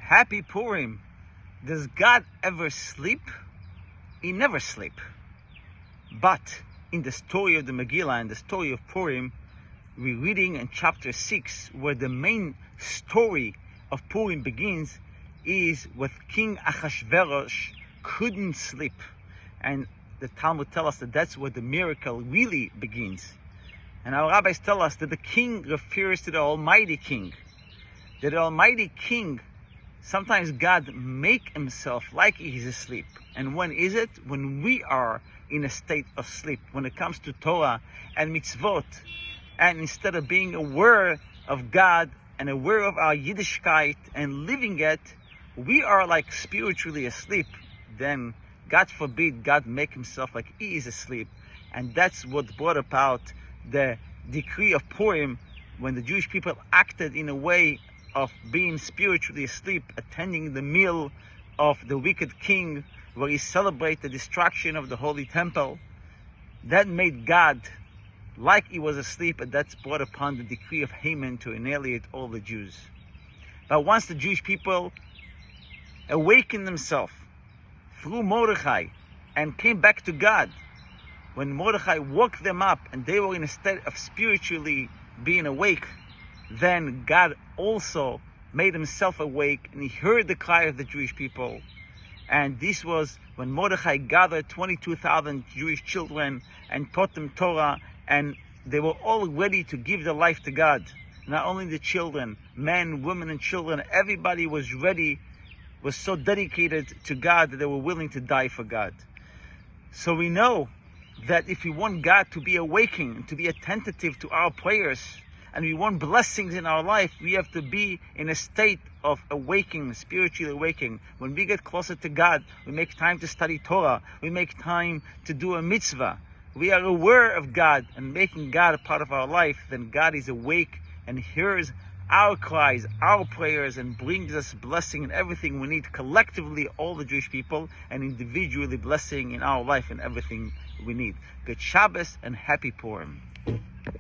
Happy Purim. Does God ever sleep? He never sleep. But in the story of the Megillah, in the story of Purim, we're reading in chapter 6, where the main story of Purim begins, is with King Achashverosh couldn't sleep. And the Talmud tells us that that's where the miracle really begins. And our rabbis tell us that the king refers to the Almighty King. That the Almighty King, sometimes God make himself like he's asleep. And when is it? When we are in a state of sleep. When it comes to Torah and mitzvot, and instead of being aware of God and aware of our Yiddishkeit and living it, we are like spiritually asleep. Then God forbid God make himself like he is asleep. And that's what brought about the decree of Purim, when the Jewish people acted in a way of being spiritually asleep, attending the meal of the wicked king, where he celebrated the destruction of the holy temple. That made God like he was asleep, and that's brought upon the decree of Haman to annihilate all the Jews. But once the Jewish people awakened themselves through Mordechai and came back to God, when Mordechai woke them up and they were in a state of spiritually being awake, then God also made himself awake, and he heard the cry of the Jewish people. And this was when Mordechai gathered 22,000 Jewish children and taught them Torah, and they were all ready to give their life to God. Not only the children, men, women, and children, everybody was ready, was so dedicated to God that they were willing to die for God. So we know that if we want God to be awakened, to be attentive to our prayers, and we want blessings in our life, we have to be in a state of awakening, spiritually awakening. When we get closer to God, we make time to study Torah, we make time to do a mitzvah. We are aware of God and making God a part of our life, then God is awake and hears our cries, our prayers, and brings us blessing in everything we need, collectively, all the Jewish people, and individually blessing in our life and everything we need. Good Shabbos and happy Purim.